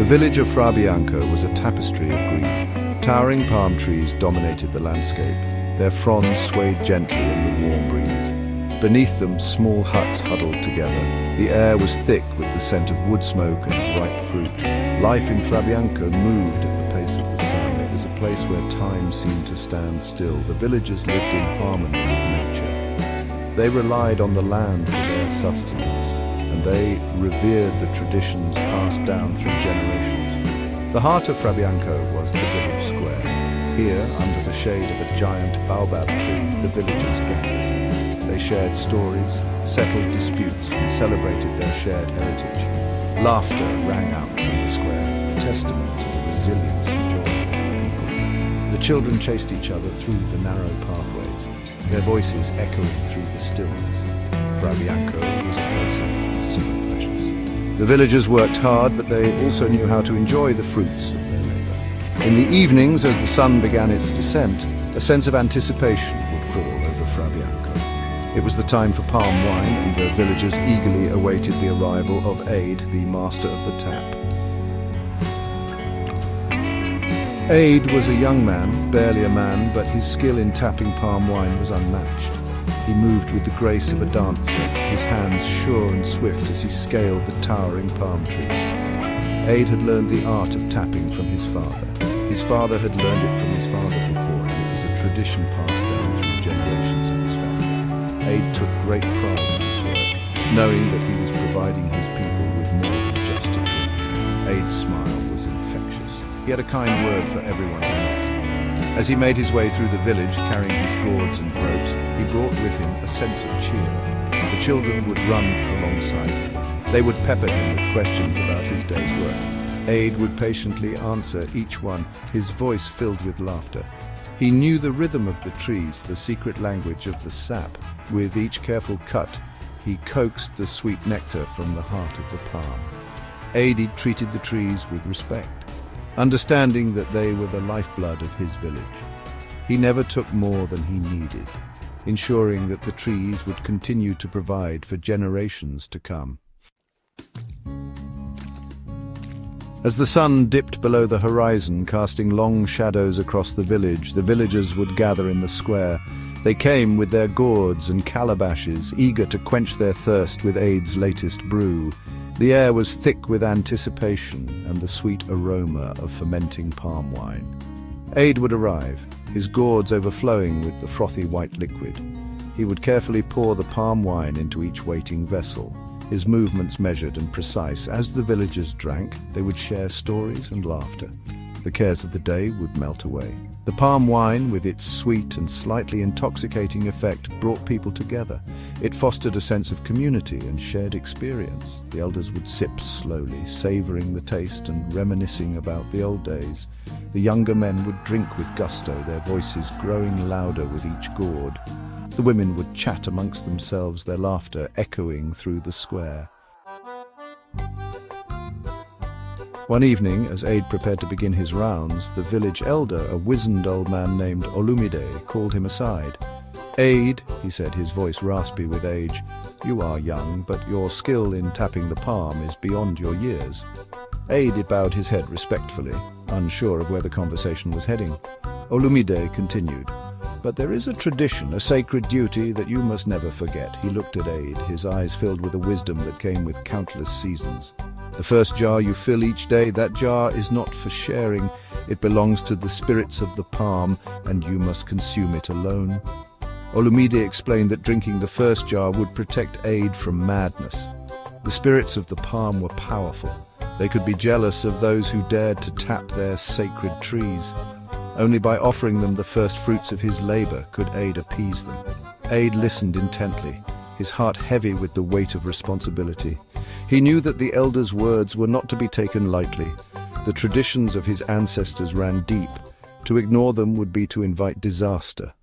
village of Fra Bianco was a tapestry of green. Towering palm trees dominated the landscape. Their fronds swayed gently in the warm breeze. Beneath them, small huts huddled together. The air was thick with the scent of wood smoke and ripe fruit. Life in Fra Bianco moved at the pace of the sun. It was a place where time seemed to stand still. The villagers lived in harmony with nature. They relied on the land for their sustenance, and they revered the traditions passed down through generations. The heart of Fra Bianco was the village square. Here, under the shade of a giant baobab tree, the villagers gathered. They shared stories, settled disputes, and celebrated their shared heritage. Laughter rang out from the square, a testament to the resilience and joy of the people. The children chased each other through the narrow pathways, their voices echoing through the stillness. Fra Bianco was a place of simple pleasures. The villagers worked hard, but they also knew how to enjoy the fruits of their labor. In the evenings, as the sun began its descent, a sense of anticipation would fall over Fra Bianco. It was the time for palm wine, and the villagers eagerly awaited the arrival of Aid, the master of the tap. Aid was a young man, barely a man, but his skill in tapping palm wine was unmatched. He moved with the grace of a dancer, his hands sure and swift as he scaled the towering palm trees. Aid had learned the art of tapping from his father. His father had learned it from his father before, and it was a tradition passed down through generations of his family. Aid took great pride in his work, knowing that he was providing his people with more than just a drink. Aid's smile was infectious. He had a kind word for everyone he met. As he made his way through the village, carrying his gourds and ropes, he brought with him a sense of cheer. The children would run alongside him. They would pepper him with questions about his day's work. Aid would patiently answer each one, his voice filled with laughter. He knew the rhythm of the trees, the secret language of the sap. With each careful cut, he coaxed the sweet nectar from the heart of the palm. Aid treated the trees with respect, understanding that they were the lifeblood of his village. He never took more than he needed, ensuring that the trees would continue to provide for generations to come. As the sun dipped below the horizon, casting long shadows across the villagers would gather in the square. They came with their gourds and calabashes, eager to quench their thirst with Aid's latest brew. The air was thick with anticipation and the sweet aroma of fermenting palm wine. Aid would arrive, his gourds overflowing with the frothy white liquid. He would carefully pour the palm wine into each waiting vessel, his movements measured and precise. As the villagers drank, they would share stories and laughter. The cares of the day would melt away. The palm wine, with its sweet and slightly intoxicating effect, brought people together. It fostered a sense of community and shared experience. The elders would sip slowly, savoring the taste and reminiscing about the old days. The younger men would drink with gusto, their voices growing louder with each gourd. The women would chat amongst themselves, their laughter echoing through the square. One evening, as Aid prepared to begin his rounds, the village elder, a wizened old man named Olumide, called him aside. "Aid," he said, his voice raspy with age, "you are young, but your skill in tapping the palm is beyond your years." Aid bowed his head respectfully, unsure of where the conversation was heading. Olumide continued, "But there is a tradition, a sacred duty that you must never forget." He looked at Aid, his eyes filled with a wisdom that came with countless seasons. "The first jar you fill each day, that jar is not for sharing. It belongs to the spirits of the palm, and you must consume it alone." Olumide explained that drinking the first jar would protect Aid from madness. The spirits of the palm were powerful. They could be jealous of those who dared to tap their sacred trees. Only by offering them the first fruits of his labor could Aid appease them. Aid listened intently, his heart heavy with the weight of responsibility. He knew that the elders' words were not to be taken lightly. The traditions of his ancestors ran deep. To ignore them would be to invite disaster.